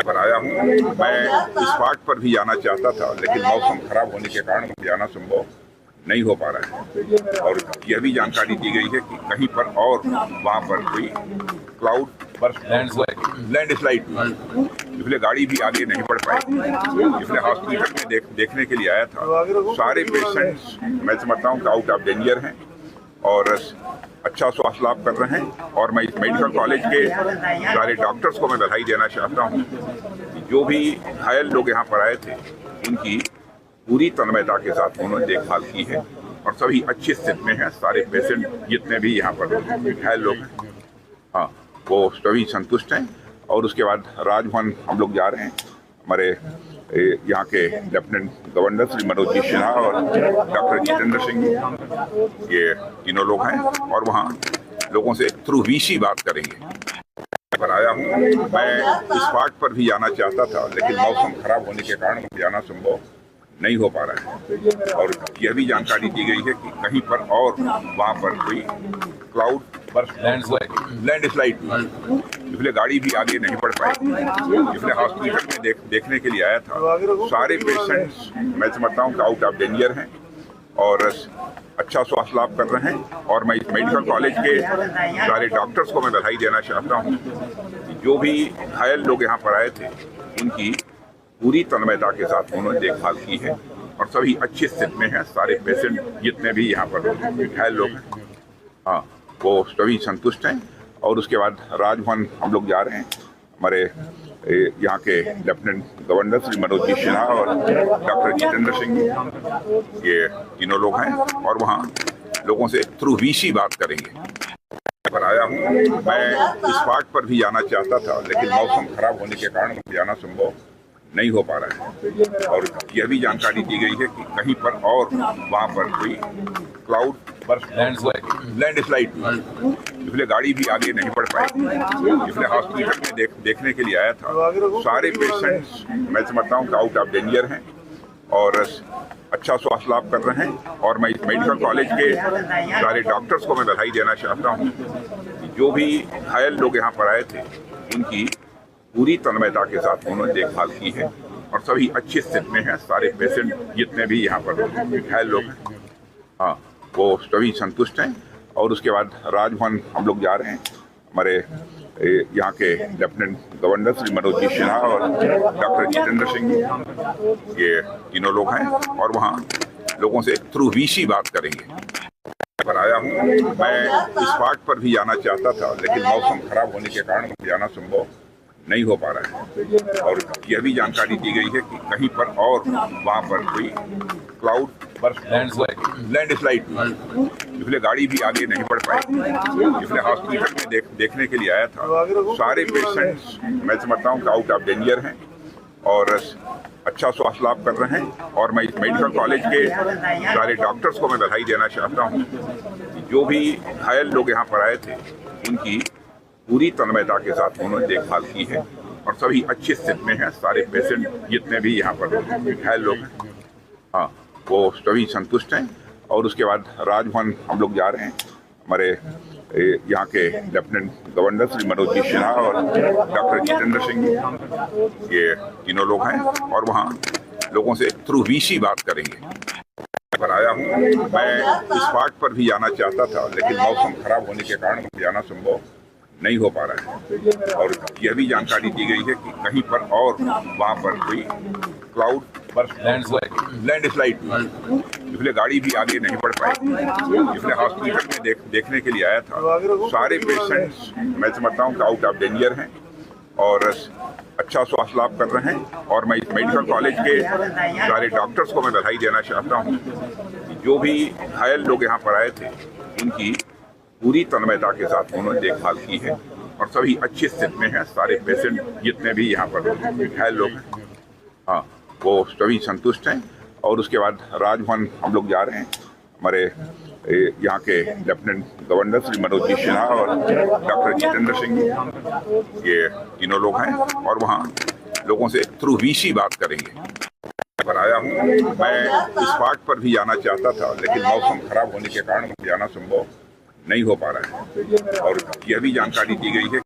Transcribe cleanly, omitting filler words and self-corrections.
पर आया हूँ। मैं इस पार्ट पर भी आना चाहता था, लेकिन मौसम खराब होने के कारण मुझे आना संभव नहीं हो पा रहा है। और यह भी जानकारी दी गई है कि कहीं पर और वहाँ पर कोई क्लाउड बर्स्ट लैंडस्लाइड हुई, इसलिए गाड़ी भी आगे नहीं बढ़ पाई। इसलिए हॉस्पिटल में देखने के लिए आया था। सारे पेशेंट्स मैं समझता हूँ कि आउट ऑफ डेंजर हैं और अच्छा स्वास्थ्य लाभ कर रहे हैं। और मैं इस मेडिकल कॉलेज के सारे डॉक्टर्स को मैं बधाई देना चाहता हूँ कि जो भी घायल लोग यहाँ पर आए थे उनकी पूरी तन्मयता के साथ उन्होंने देखभाल की है और सभी अच्छी स्थिति में हैं। सारे पेशेंट जितने भी यहाँ पर घायल लोग हैं, हाँ, वो सभी संतुष्ट हैं। और उसके बाद राजभवन हम लोग जा रहे हैं। हमारे यहाँ के लेफ्टिनेंट गवर्नर श्री मनोज जी सिन्हा और डॉक्टर जितेंद्र सिंह, ये तीनों लोग हैं और वहाँ लोगों से थ्रू वीसी बात करेंगे। पर आया हूँ। मैं इस पार्ट पर भी आना चाहता था, लेकिन मौसम खराब होने के कारण मुझे आना संभव नहीं हो पा रहा है। और यह भी जानकारी दी गई है कि कहीं पर और वहाँ पर कोई क्लाउड लैंडस्लाइड हुई, इसलिए गाड़ी भी आगे नहीं बढ़ पाई। इसलिए हॉस्पिटल में देखने के लिए आया था। सारे पेशेंट्स मैं समझता हूँ कि आउट ऑफ डेंजर हैं और अच्छा स्वास्थ्य लाभ कर रहे हैं। और मैं इस मेडिकल कॉलेज के सारे डॉक्टर्स को मैं बधाई देना चाहता हूँ कि जो भी घायल लोग यहाँ पर आए थे उनकी पूरी तन्मयता के साथ उन्होंने देखभाल की है और सभी अच्छी स्थिति में हैं। सारे पेशेंट जितने भी यहाँ पर घायल लोग हैं, हाँ, वो सभी संतुष्ट हैं। और उसके बाद राजभवन हम लोग जा रहे हैं। हमारे यहाँ के लेफ्टिनेंट गवर्नर श्री मनोज जी सिन्हा और डॉक्टर जितेंद्र सिंह, ये तीनों लोग हैं और वहाँ लोगों से थ्रू वीसी बात करेंगे। पर आया हूँ। मैं इस पार्ट पर भी आना चाहता था, लेकिन मौसम खराब होने के कारण मुझे आना संभव नहीं हो पा रहा है। और यह भी जानकारी दी गई है कि कहीं पर और वहाँ पर कोई क्लाउड लैंडस्लाइड हुई, इसलिए गाड़ी भी आगे नहीं बढ़ पाई। इसलिए हॉस्पिटल में देखने के लिए आया था। सारे पेशेंट्स मैं समझता हूँ कि आउट ऑफ डेंजर हैं और अच्छा स्वास्थ्य लाभ कर रहे हैं। और मैं इस मेडिकल कॉलेज के सारे डॉक्टर्स को मैं बधाई देना चाहता हूँ कि जो भी घायल लोग यहाँ पर आए थे उनकी पूरी तन्मयता के साथ उन्होंने देखभाल की है और सभी अच्छी स्थिति में हैं। सारे पेशेंट जितने भी यहाँ पर घायल लोग हैं, हाँ, वो सभी संतुष्ट हैं। और उसके बाद राजभवन हम लोग जा रहे हैं। हमारे यहाँ के लेफ्टिनेंट गवर्नर श्री मनोज जी सिन्हा और डॉक्टर जितेंद्र सिंह, ये तीनों लोग हैं और वहाँ लोगों से थ्रू वीसी बात करेंगे। पर आया हूँ। मैं इस पार्ट पर भी आना चाहता था, लेकिन मौसम खराब होने के कारण मुझे आना संभव नहीं हो पा रहा है। और यह भी जानकारी दी गई है कि कहीं पर और वहाँ पर कोई क्लाउड लैंडस्लाइड हुई, इसलिए गाड़ी भी आगे नहीं बढ़ पाई। इसलिए हॉस्पिटल में देखने के लिए आया था। सारे पेशेंट्स मैं समझता हूँ कि आउट ऑफ डेंजर हैं और अच्छा स्वास्थ्य लाभ कर रहे हैं। और मैं इस मेडिकल कॉलेज के सारे डॉक्टर्स को मैं बधाई देना चाहता हूँ कि जो भी घायल लोग यहाँ पर आए थे उनकी पूरी तन्मयता के साथ उन्होंने देखभाल की है और सभी अच्छी स्थिति में हैं। सारे पेशेंट जितने भी यहाँ पर घायल लोग हैं, हाँ, वो सभी संतुष्ट हैं। और उसके बाद राजभवन हम लोग जा रहे हैं। हमारे यहाँ के लेफ्टिनेंट गवर्नर श्री मनोज जी सिन्हा और डॉक्टर जितेंद्र सिंह, ये तीनों लोग हैं और वहाँ लोगों से थ्रू वीसी बात करेंगे। पर आया हूँ। मैं इस पार्ट पर भी आना चाहता था, लेकिन मौसम खराब होने के कारण मुझे आना संभव नहीं हो पा रहा है। और यह भी जानकारी दी गई है कि कहीं पर और वहाँ पर कोई क्लाउड लैंडस्लाइड हुई, इसलिए गाड़ी भी आगे नहीं बढ़ पाई। इसलिए हॉस्पिटल में देखने के लिए आया था। सारे पेशेंट्स मैं समझता हूँ कि आउट ऑफ डेंजर हैं और अच्छा स्वास्थ्य लाभ कर रहे हैं। और मैं इस मेडिकल कॉलेज के सारे डॉक्टर्स को मैं बधाई देना चाहता हूँ कि जो भी घायल लोग यहाँ पर आए थे उनकी पूरी तन्मयता के साथ उन्होंने देखभाल की है और सभी अच्छी स्थिति में हैं। सारे पेशेंट जितने भी यहाँ पर घायल लोग हैं, हाँ, वो सभी संतुष्ट हैं। और उसके बाद राजभवन हम लोग जा रहे हैं। हमारे यहाँ के लेफ्टिनेंट गवर्नर श्री मनोज जी सिन्हा और डॉक्टर जितेंद्र सिंह, ये तीनों लोग हैं और वहाँ लोगों से थ्रू वीसी बात करेंगे। पर आया हूँ। मैं इस पार्ट पर भी आना चाहता था, लेकिन मौसम खराब होने के कारण मुझे आना संभव नहीं हो पा रहा है। और यह भी जानकारी दी गई है